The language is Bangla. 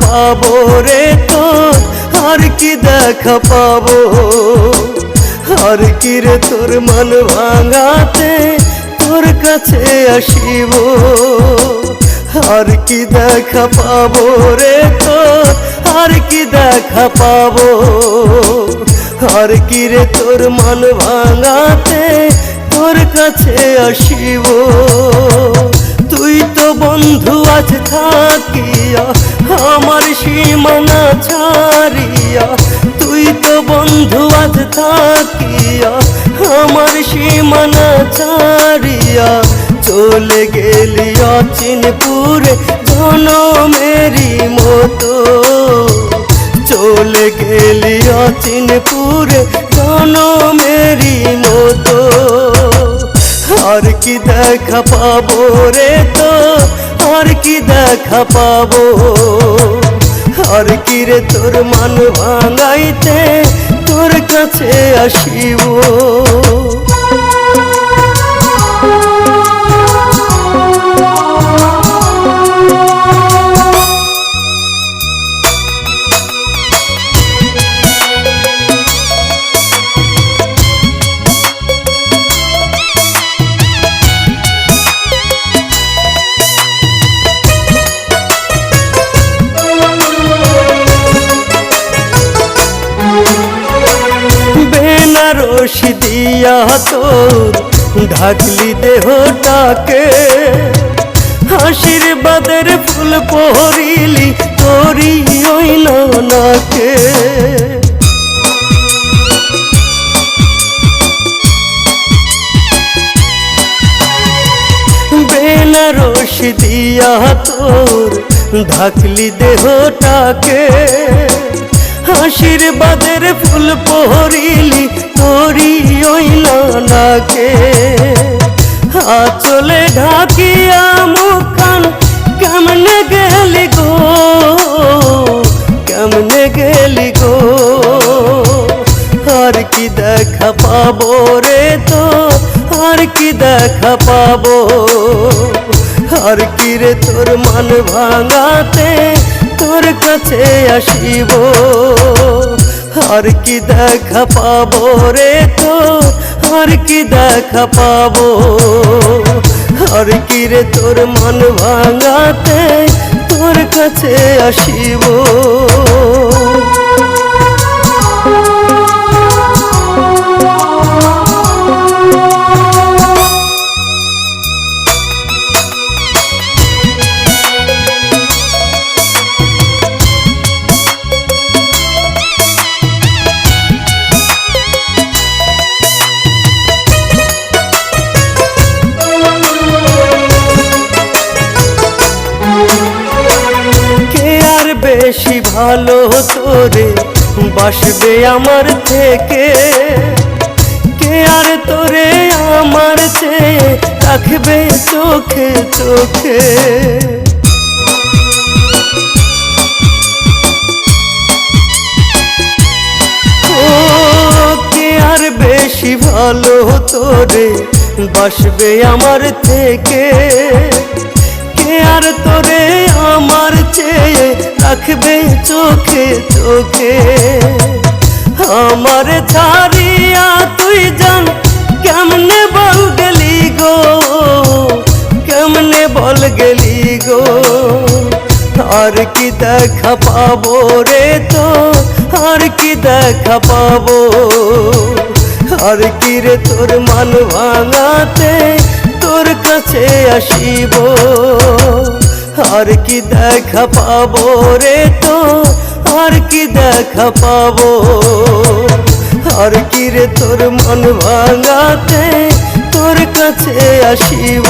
পাবো রে তোর, আর কি দেখা পাবো, আর কি রে তোর মন ভাঙাতে তোর কাছে আসিব, আর কি দেখা পাবো রে তোর, আর কি দেখা পাবো, আর কি রে তোর মন ভাঙাতে তোর কাছে আসিব। তুই তো বন্ধু আজ থাকিয়া আমার সীমানা ছাড়িয়া, তুই তো বন্ধু আজ থাকিয়া আমার সীমানা ছাড়িয়া চলে গেলি অচিনপুরে জনমেরি মতো, চলে গেলি অচিনপুরে জনমেরি মতো, আর কি দেখা পাবো রে তো, আর কি দেখা পাবো, আর কি রে তোর মন ভাঙাইতে তোর কাছে আসিব। বেনারসি দিয়া তোর ঢাকলি দেহটাকে, আশীর্বাদের ফুল পরিলি তোরি ওই নাকে, বেনারসি দিয়া তোর ঢাকলি দেহটাকে, আশীর্বাদের ফুল পরিলি তোরি ওই নাকে, আঁচলে ঢাকিয়া মুখান কেমনে গেলি গো, কেমনে গেলি গো, আর কি দেখা পাবো রে তো, আর কি দেখা পাবো, আর কি রে তোর মন ভাঙাতে তোর কাছে আসিব, আর কি দেখা পাবো রে তো, আর কি দেখা পাবো, আর কি রে তোর মন ভাঙাতে তোর কাছে আসিব। বেশি ভালো তোরে বাসবে আমার থেকে, কে আর তোরে আমার চেয়ে রাখবে চোখে চোখে, ও কে আর বেশি ভালো তোরে বাসবে আমার থেকে, কে আর তোরে আমার চেয়ে রাখবে চোখে চোখে, আমার ছাড়িয়া তুই জান কেমনে বল গেলি গো, কেমনে বল গেলি গো, আর কি দেখা পাবো রে তো, আর কি দেখা পাবো, আর কি রে তোর মন ভাঙাতে তোর কাছে আসিব, আর কি দেখা পাবো রে তো, আর কি দেখা পাবো, আর কি রে তোর মন ভাঙাতে তোর কাছে আসিব।